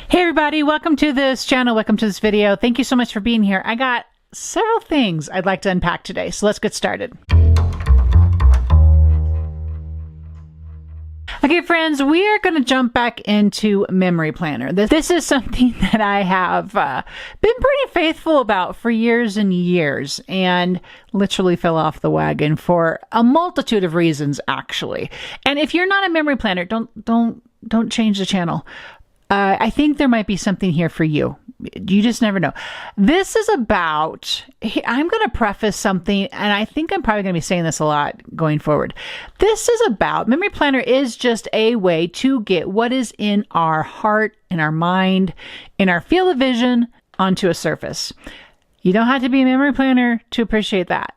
Hey everybody, welcome to this channel, welcome to this video. Thank you so much for being here. I got several things I'd like to unpack today, so let's get started. Okay friends, we are going to jump back into Memory Planner. This is something that I have been pretty faithful about for years and years, and literally fell off the wagon for a multitude of reasons actually. And if you're not a Memory Planner, don't change the channel. I think there might be something here for you. You just never know. This is about, I'm going to preface something, and I think I'm probably going to be saying this a lot going forward. This is about, Memory Planner is just a way to get what is in our heart, in our mind, in our field of vision onto a surface. You don't have to be a Memory Planner to appreciate that.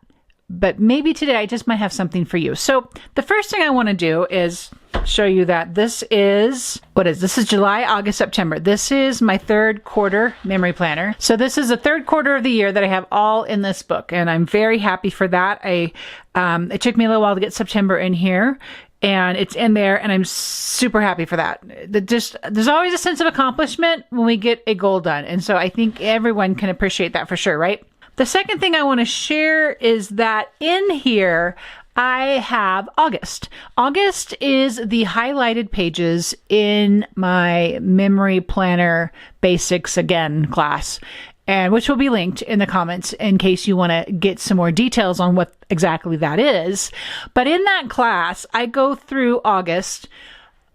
But maybe today I just might have something for you. So the first thing I want to do is show you that this is, this is July, August, September. This is my third quarter Memory Planner. So this is the third quarter of the year that I have all in this book, and I'm very happy for that. It took me a little while to get September in here, and it's in there, and I'm super happy for that. There's always a sense of accomplishment when we get a goal done, and so I think everyone can appreciate that for sure, right? The second thing I want to share is that in here, I have August. August is the highlighted pages in my Memory Planner Basics Again class, and which will be linked in the comments in case you want to get some more details on what exactly that is. But in that class, I go through August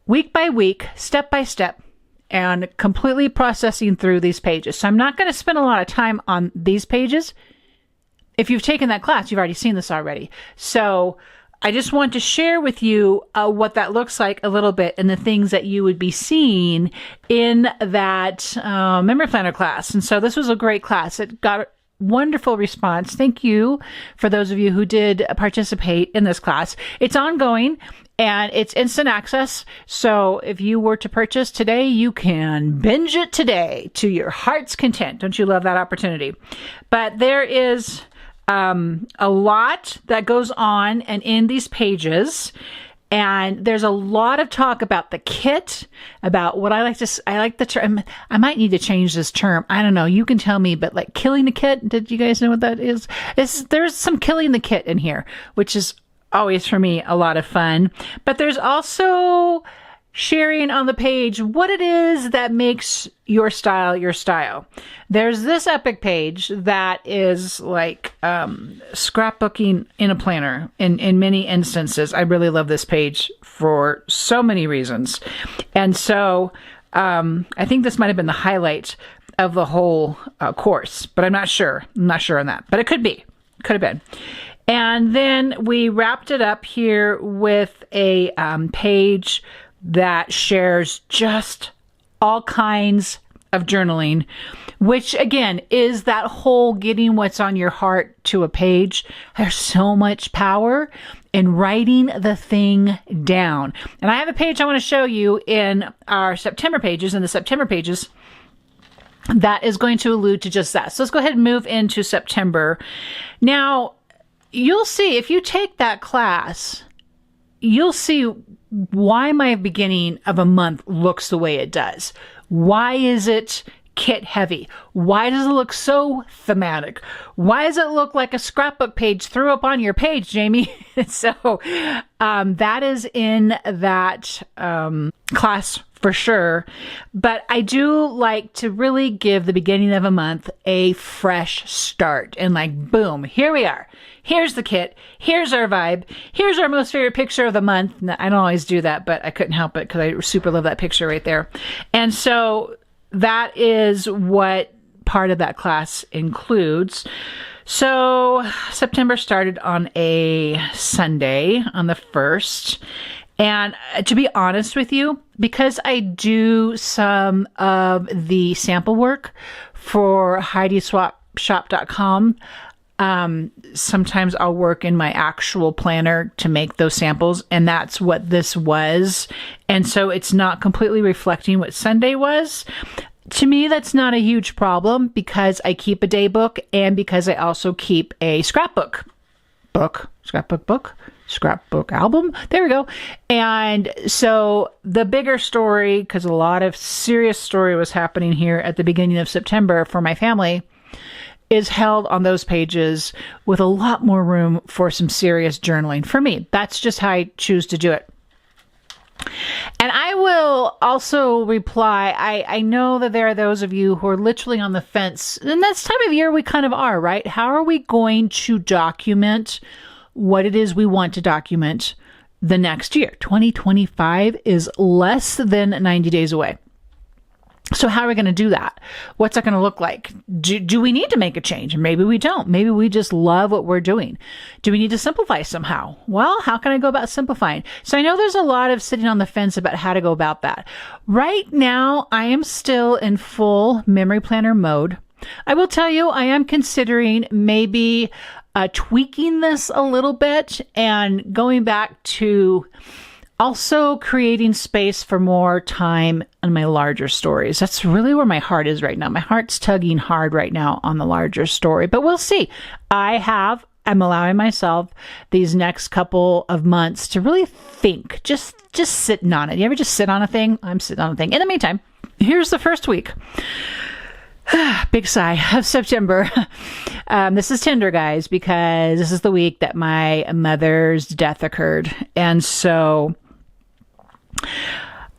week by week, step by step, and completely processing through these pages. So I'm not going to spend a lot of time on these pages. If you've taken that class, you've already seen this already. So I just want to share with you what that looks like a little bit and the things that you would be seeing in that Memory Planner class. And so this was a great class. It got wonderful response. Thank you for those of you who did participate in this class. It's ongoing and it's instant access. So if you were to purchase today, you can binge it today to your heart's content. Don't you love that opportunity? But there is a lot that goes on and in these pages. And there's a lot of talk about the kit, about what I like the term, I might need to change this term. I don't know. You can tell me, but like killing the kit. Did you guys know what that is? There's some killing the kit in here, which is always for me a lot of fun. But there's also sharing on the page what it is that makes your style your style. There's this epic page that is like scrapbooking in a planner in many instances. I really love this page for so many reasons. And so I think this might have been the highlight of the whole course, but I'm not sure. I'm not sure on that, but it could be. Could have been. And then we wrapped it up here with a page that shares just all kinds of journaling, which again is that whole getting what's on your heart to a page. There's so much power in writing the thing down. And I have a page I want to show you in our September pages, that is going to allude to just that. So let's go ahead and move into September. Now, you'll see if you take that class, you'll see why my beginning of a month looks the way it does. Why is it kit heavy? Why does it look so thematic? Why does it look like a scrapbook page threw up on your page, Jamie? So that is in that class for sure. But I do like to really give the beginning of a month a fresh start and like, boom, here we are. Here's the kit. Here's our vibe. Here's our most favorite picture of the month. Now, I don't always do that, but I couldn't help it because I super love that picture right there. And so that is what part of that class includes. So September started on a Sunday on the 1st. And to be honest with you, because I do some of the sample work for HeidiSwap.com, sometimes I'll work in my actual planner to make those samples, and that's what this was. And so it's not completely reflecting what Sunday was. To me, that's not a huge problem because I keep a day book and because I also keep a scrapbook book. scrapbook album. There we go. And so the bigger story, because a lot of serious story was happening here at the beginning of September for my family, is held on those pages with a lot more room for some serious journaling for me. That's just how I choose to do it. And I will also reply, I know that there are those of you who are literally on the fence, and this time of year we kind of are, right? How are we going to document what it is we want to document the next year? 2025 is less than 90 days away. So how are we going to do that? What's that going to look like? Do we need to make a change? Maybe we don't. Maybe we just love what we're doing. Do we need to simplify somehow? Well, how can I go about simplifying? So I know there's a lot of sitting on the fence about how to go about that. Right now, I am still in full memory planner mode. I will tell you, I am considering maybe tweaking this a little bit and going back to also creating space for more time on my larger stories. That's really where my heart is right now. My heart's tugging hard right now on the larger story, but we'll see. I'm allowing myself these next couple of months to really think, just sitting on it. You ever just sit on a thing? I'm sitting on a thing. In the meantime, here's the first week. Big sigh of September. This is tender, guys, because this is the week that my mother's death occurred. And so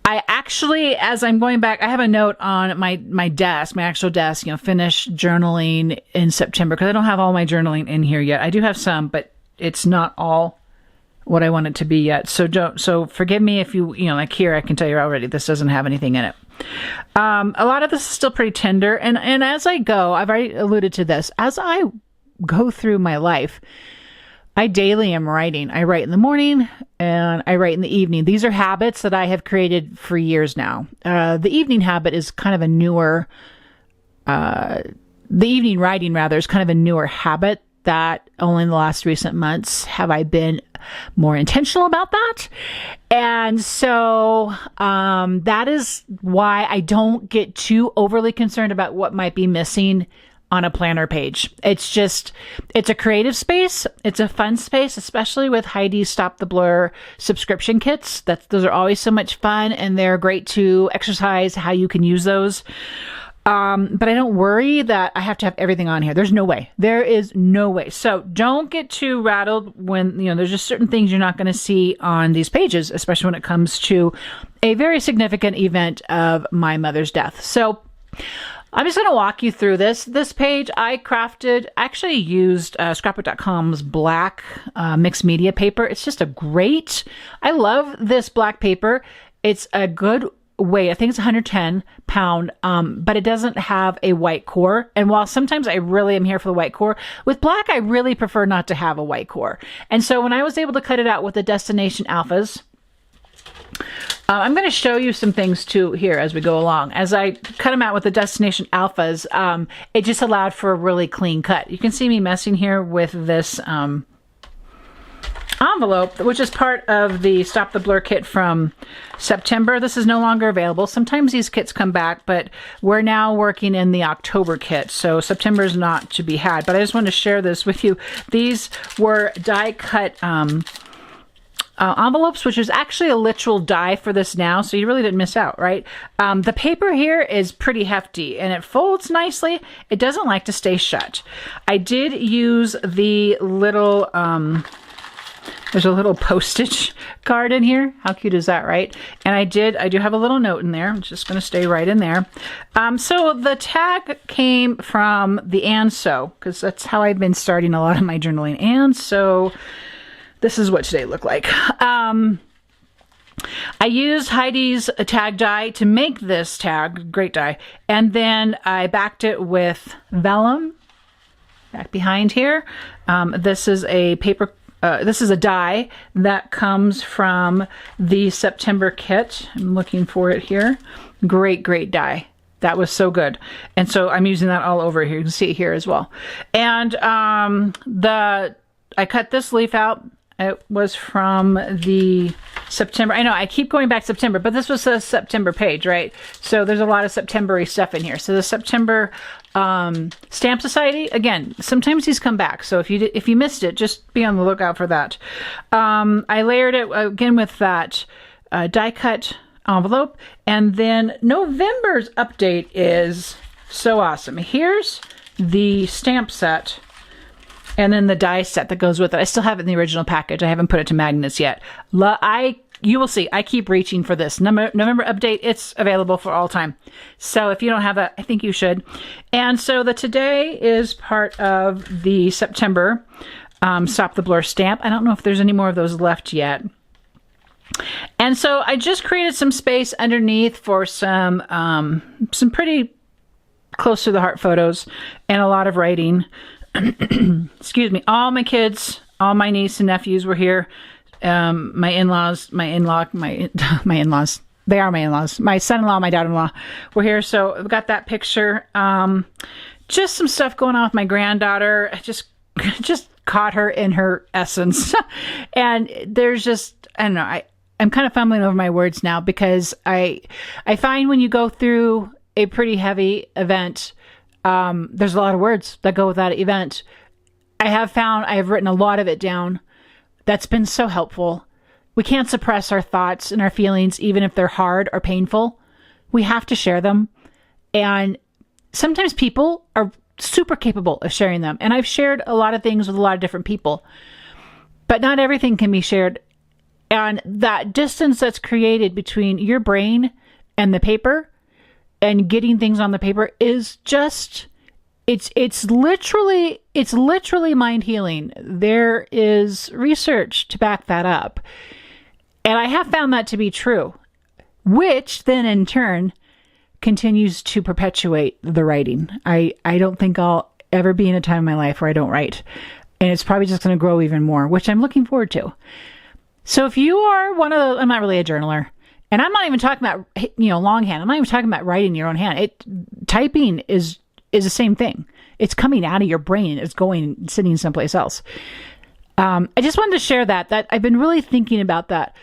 I actually, as I'm going back, I have a note on my desk, my actual desk, finish journaling in September, because I don't have all my journaling in here yet. I do have some, but it's not all what I want it to be yet. So forgive me if you like here, I can tell you already, this doesn't have anything in it. A lot of this is still pretty tender. And as I go, I've already alluded to this, as I go through my life, I daily am writing. I write in the morning and I write in the evening. These are habits that I have created for years now. The evening habit is kind of a newer, the evening writing rather is kind of a newer habit that only in the last recent months have I been more intentional about that. And so that is why I don't get too overly concerned about what might be missing on a planner page. It's a creative space. It's a fun space, especially with Heidi's Stop the Blur subscription kits. Those are always so much fun, and they're great to exercise how you can use those. But I don't worry that I have to have everything on here. There's no way. There is no way. So don't get too rattled when, there's just certain things you're not going to see on these pages, especially when it comes to a very significant event of my mother's death. So I'm just going to walk you through this. This page I actually used ScrapbookCom's black mixed media paper. It's just I love this black paper. It's a good weight. I think it's 110 pound, but it doesn't have a white core. And while sometimes I really am here for the white core, with black, I really prefer not to have a white core. And so when I was able to cut it out with the Destination Alphas, I'm going to show you some things too here as we go along. As I cut them out with the Destination Alphas, it just allowed for a really clean cut. You can see me messing here with this envelope, which is part of the Stop the Blur kit from September. This is no longer available. Sometimes these kits come back, but we're now working in the October kit, so September is not to be had. But I just wanted to share this with you. These were die cut envelopes, which is actually a literal die for this now, so you really didn't miss out, right? The paper here is pretty hefty and it folds nicely. It doesn't like to stay shut. I did use the little there's a little postage card in here. How cute is that, right? And I do have a little note in there. I'm just going to stay right in there. So the tag came from the And So, because that's how I've been starting a lot of my journaling. And so this is what today looked like. I used Heidi's tag die to make this tag, great die, and then I backed it with vellum back behind here. This is a paper. This is a die that comes from the September kit. I'm looking for it here. Great, great die. That was so good. And so I'm using that all over here. You can see it here as well. And I cut this leaf out. It was from the September. I know I keep going back September, but this was a September page, right? So there's a lot of September-y stuff in here. So the September Stamp Society, again, sometimes these come back. So if you missed it, just be on the lookout for that. I layered it again with that die cut envelope. And then November's update is so awesome. Here's the stamp set. And then the die set that goes with it. I still have it in the original package. I haven't put it to magnets yet. You will see. I keep reaching for this. November update. It's available for all time. So if you don't have that, I think you should. And so the today is part of the September Stop the Blur stamp. I don't know if there's any more of those left yet. And so I just created some space underneath for some pretty close to the heart photos and a lot of writing. Excuse me. All my kids, all my niece and nephews were here. My in-laws, they are my in-laws. My son-in-law, my daughter-in-law were here. So I've got that picture. Just some stuff going on with my granddaughter. I just caught her in her essence. And there's just, I don't know, I'm kind of fumbling over my words now because I find when you go through a pretty heavy event, there's a lot of words that go with that event. I have written a lot of it down. That's been so helpful. We can't suppress our thoughts and our feelings, even if they're hard or painful. We have to share them. And sometimes people are super capable of sharing them. And I've shared a lot of things with a lot of different people, but not everything can be shared. And that distance that's created between your brain and the paper and getting things on the paper is just, it's literally mind healing. There is research to back that up. And I have found that to be true, which then in turn continues to perpetuate the writing. I don't think I'll ever be in a time in my life where I don't write. And it's probably just going to grow even more, which I'm looking forward to. So if you are one of those, I'm not really a journaler. And I'm not even talking about, longhand. I'm not even talking about writing in your own hand. Typing is the same thing. It's coming out of your brain. It's going, sitting someplace else. I just wanted to share that I've been really thinking about that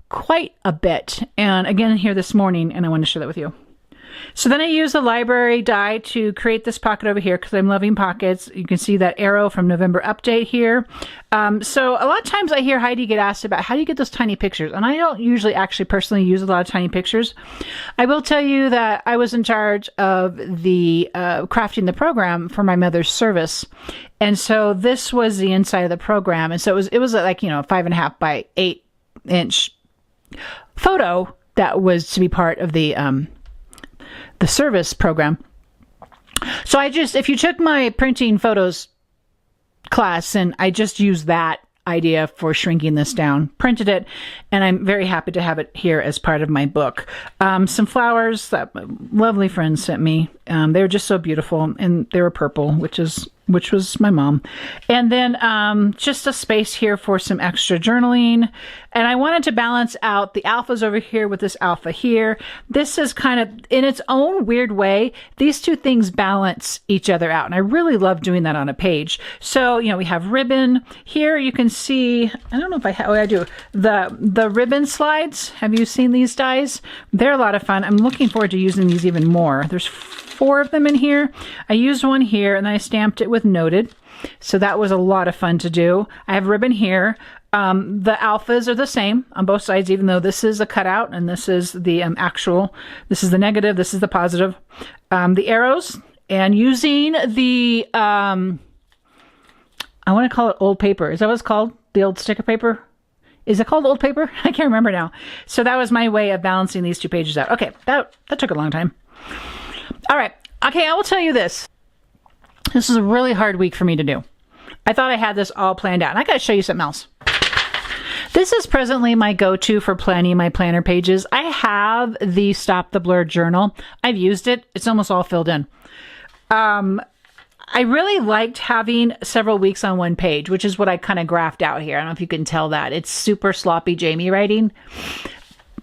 quite a bit. And again, here this morning, and I wanted to share that with you. So then I use the library die to create this pocket over here because I'm loving pockets. You can see that arrow from November update here. So a lot of times I hear Heidi get asked about how do you get those tiny pictures? And I don't usually actually personally use a lot of tiny pictures. I will tell you that I was in charge of the crafting the program for my mother's service. And so this was the inside of the program. And so it was like, 5.5 by 8 inch photo that was to be part of the service program. So if you took my printing photos class, and I just used that idea for shrinking this down, printed it, and I'm very happy to have it here as part of my book. Some flowers that my lovely friend sent me. They were just so beautiful, and they were purple, which was my mom. And then just a space here for some extra journaling. And I wanted to balance out the alphas over here with this alpha here. This is kind of, in its own weird way, these two things balance each other out. And I really love doing that on a page. So, we have ribbon. Here you can see, I don't know if I do, the ribbon slides. Have you seen these dies? They're a lot of fun. I'm looking forward to using these even more. There's 4 of them in here. I used one here and then I stamped it with noted. So that was a lot of fun to do. I have ribbon here. The alphas are the same on both sides, even though this is a cutout and this is the this is the negative, this is the positive. The arrows, and using the, I want to call it old paper. Is that what it's called? The old sticker paper? Is it called old paper? I can't remember now. So that was my way of balancing these 2 pages out. Okay, that took a long time. All right. Okay, I will tell you this. This is a really hard week for me to do. I thought I had this all planned out, and I got to show you something else. This is presently my go-to for planning my planner pages. I have the Stop the Blur journal. I've used it. It's almost all filled in. I really liked having several weeks on one page, which is what I kind of graphed out here. I don't know if you can tell that. It's super sloppy Jamie writing.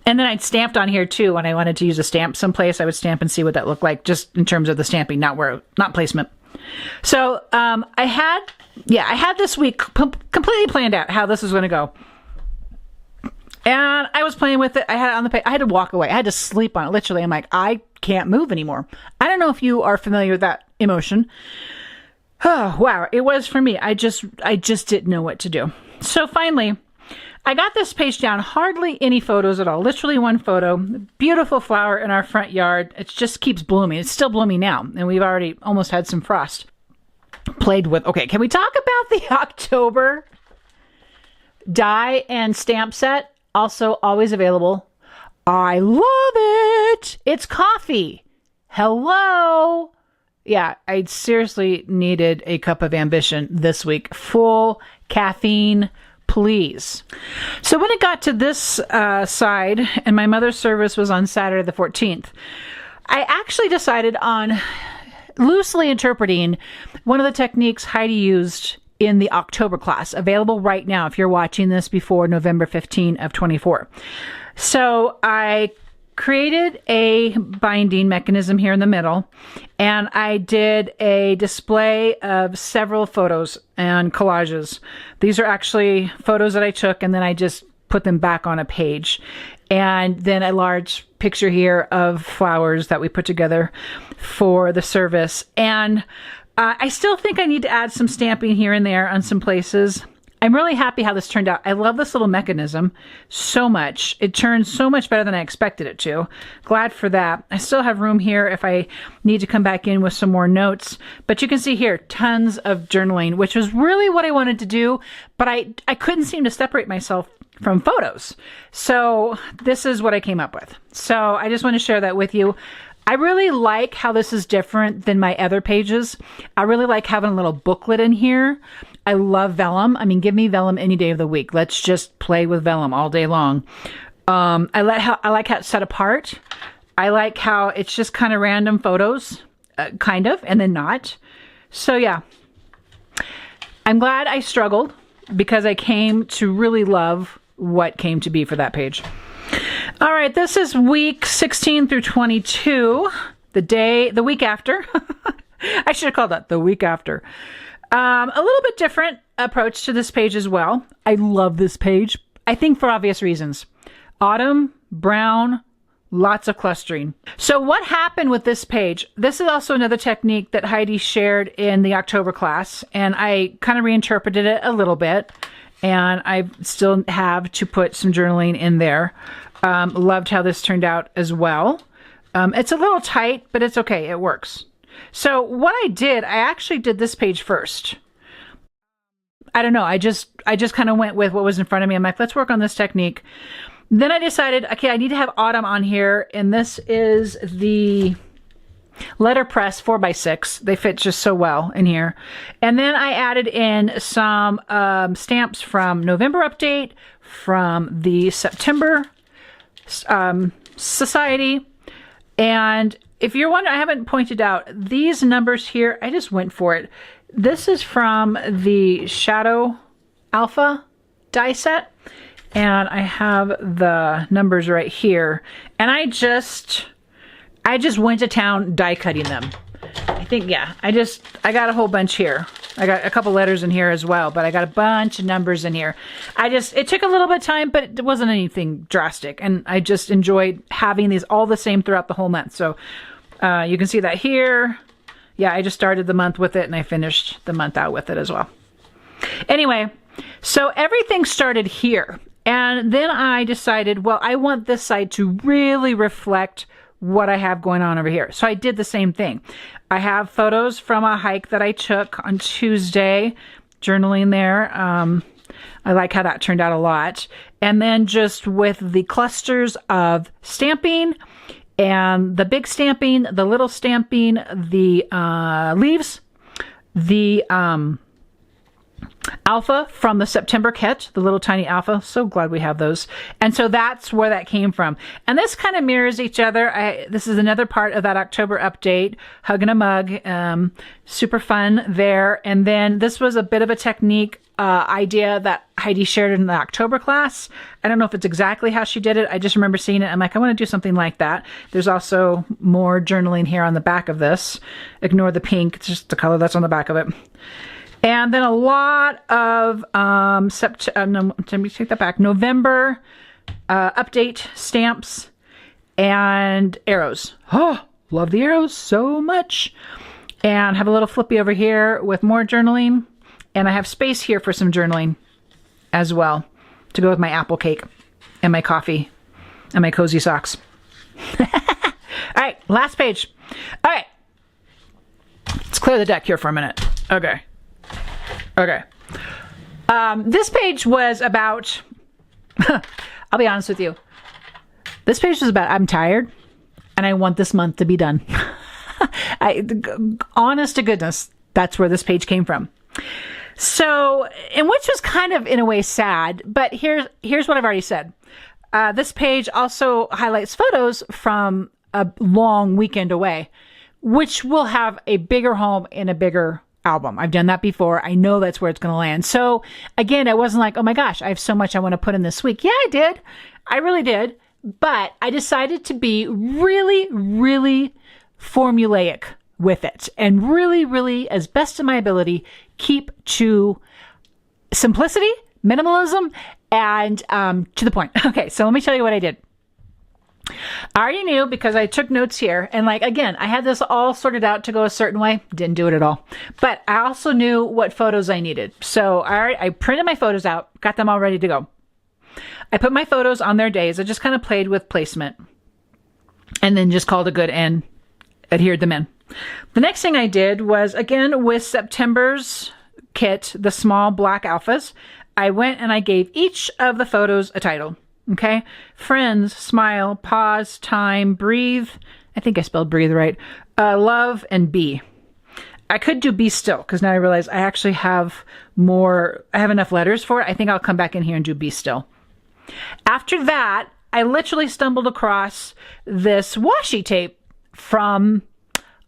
And then I'd stamped on here too. When I wanted to use a stamp someplace, I would stamp and see what that looked like, just in terms of the stamping, not placement. So I had this week completely planned out how this was going to go. And I was playing with it. I had it on the page. I had to walk away. I had to sleep on it. Literally, I'm like, I can't move anymore. I don't know if you are familiar with that emotion. Oh, wow. It was for me. I just didn't know what to do. So finally, I got this page down. Hardly any photos at all. Literally one photo. Beautiful flower in our front yard. It just keeps blooming. It's still blooming now. And we've already almost had some frost. Played with. Okay, can we talk about the October die and stamp set? Also always available. I love it. It's coffee. Hello. Yeah, I seriously needed a cup of ambition this week. Full caffeine, please. So when it got to this side, and my mother's service was on Saturday the 14th, I actually decided on loosely interpreting one of the techniques Heidi used in the October class, available right now if you're watching this before November 15 of 24. So I created a binding mechanism here in the middle, and I did a display of several photos and collages. These are actually photos that I took, and then I just put them back on a page. And then a large picture here of flowers that we put together for the service. And I still think I need to add some stamping here and there on some places. I'm really happy how this turned out. I love this little mechanism so much. It turned so much better than I expected it to. Glad for that. I still have room here if I need to come back in with some more notes. But you can see here, tons of journaling, which was really what I wanted to do. But I couldn't seem to separate myself from photos. So this is what I came up with. So I just want to share that with you. I really like how this is different than my other pages. I really like having a little booklet in here. I love vellum. I mean, give me vellum any day of the week. Let's just play with vellum all day long. I like how it's set apart. I like how it's just kind of random photos, kind of, and then not. So yeah, I'm glad I struggled because I came to really love what came to be for that page. All right, this is week 16 through 22, the week after. I should have called that the week after. A little bit different approach to this page as well. I love this page, I think for obvious reasons. Autumn, brown, lots of clustering. So what happened with this page? This is also another technique that Heidi shared in the October class, and I kind of reinterpreted it a little bit, and I still have to put some journaling in there. Loved how this turned out as well. It's a little tight, but it's okay. It works. So what I did, I actually did this page first. I don't know. I just kind of went with what was in front of me. I'm like, let's work on this technique. Then I decided, okay, I need to have autumn on here. And this is the letterpress 4x6. They fit just so well in here. And then I added in some stamps from November update, from the September Society. And if you're wondering, I haven't pointed out these numbers here. I just went for it. This is from the Shadow Alpha die set, and I have the numbers right here. And I just went to town die cutting them. I think, yeah, I got a whole bunch here. I got a couple letters in here as well, but I got a bunch of numbers in here. It took a little bit of time, but it wasn't anything drastic. And I just enjoyed having these all the same throughout the whole month. So you can see that here. Yeah, I just started the month with it and I finished the month out with it as well. Anyway, so everything started here. And then I decided, well, I want this side to really reflect what I have going on over here. So I did the same thing. I have photos from a hike that I took on Tuesday, journaling there. I like how that turned out a lot. And then just with the clusters of stamping and the big stamping, the little stamping, the leaves, the alpha from the September kit, the little tiny alpha. So glad we have those. And so that's where that came from. And this kind of mirrors each other. This is another part of that October update, Hug and a Mug. Super fun there. And then this was a bit of a technique idea that Heidi shared in the October class. I don't know if it's exactly how she did it. I just remember seeing it. I'm like, I want to do something like that. There's also more journaling here on the back of this. Ignore the pink. It's just the color that's on the back of it. And then a lot of no, let me take that back. November update stamps and arrows. Oh, love the arrows so much. And have a little flippy over here with more journaling. And I have space here for some journaling as well to go with my apple cake and my coffee and my cozy socks. All right, last page. All right. Let's clear the deck here for a minute. Okay. This page was about, I'll be honest with you. This page was about, I'm tired and I want this month to be done. Honest to goodness, that's where this page came from. So, and which was kind of in a way sad, but here's what I've already said. This page also highlights photos from a long weekend away, which will have a bigger home in a bigger album. I've done that before. I know that's where it's going to land. So again, I wasn't like, oh my gosh, I have so much I want to put in this week. Yeah, I did. I really did. But I decided to be really, really formulaic with it and really, really, as best of my ability, keep to simplicity, minimalism, and to the point. Okay, so let me tell you what I did. I already knew because I took notes here, and like, again, I had this all sorted out to go a certain way. Didn't do it at all. But I also knew what photos I needed. So I printed my photos out, got them all ready to go. I put my photos on their days. I just kind of played with placement and then just called it good and adhered them in. The next thing I did was, again, with September's kit, the small black alphas, I went and I gave each of the photos a title. Okay? Friends, smile, pause, time, breathe. I think I spelled breathe right. Love, and be. I could do be still, because now I realize I actually have more, I have enough letters for it. I think I'll come back in here and do be still. After that, I literally stumbled across this washi tape from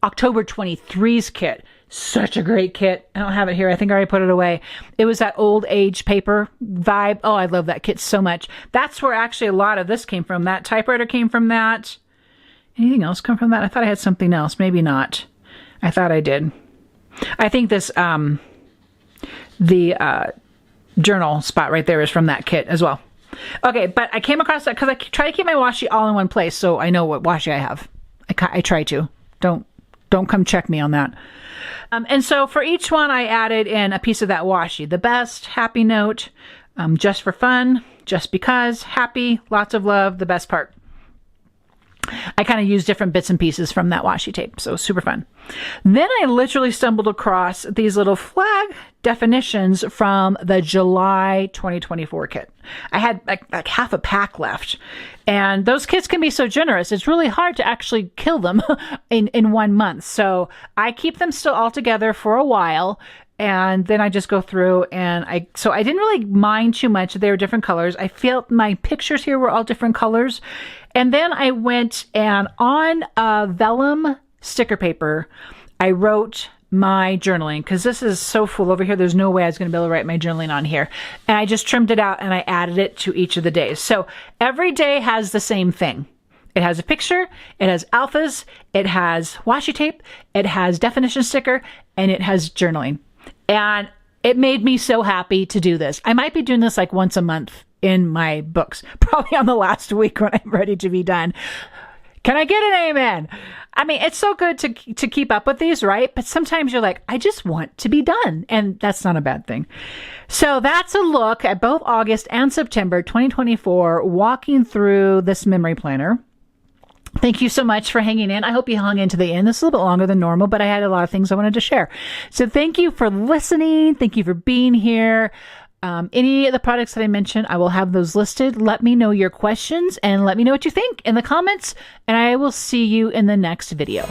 October 23's kit. Such a great kit. I don't have it here. I think I already put it away. It was that old age paper vibe. Oh, I love that kit so much. That's where actually a lot of this came from. That typewriter came from that. Anything else come from that? I thought I had something else. Maybe not. I thought I did. I think this, the journal spot right there is from that kit as well. Okay, but I came across that because I try to keep my washi all in one place so I know what washi I have. I try to. Don't come check me on that. And so for each one, I added in a piece of that washi. The best, happy note, just for fun, just because, happy, lots of love, the best part. I kind of used different bits and pieces from that washi tape, so super fun. Then I literally stumbled across these little flag definitions from the July 2024 kit. I had like half a pack left, and those kits can be so generous. It's really hard to actually kill them in 1 month. So I keep them still all together for a while, and then I just go through and I didn't really mind too much. They were different colors. I felt my pictures here were all different colors. And then I went and on vellum sticker paper, I wrote my journaling, because this is so full over here. There's no way I was going to be able to write my journaling on here. And I just trimmed it out and I added it to each of the days. So every day has the same thing. It has a picture, it has alphas, it has washi tape, it has definition sticker, and it has journaling. And it made me so happy to do this. I might be doing this like once a month in my books, probably on the last week when I'm ready to be done. Can I get an amen? I mean, it's so good to keep up with these, right? But sometimes you're like, I just want to be done. And that's not a bad thing. So that's a look at both August and September 2024, walking through this memory planner. Thank you so much for hanging in. I hope you hung in to the end. This is a little bit longer than normal, but I had a lot of things I wanted to share. So thank you for listening. Thank you for being here. Any of the products that I mentioned, I will have those listed. Let me know your questions and let me know what you think in the comments, and I will see you in the next video.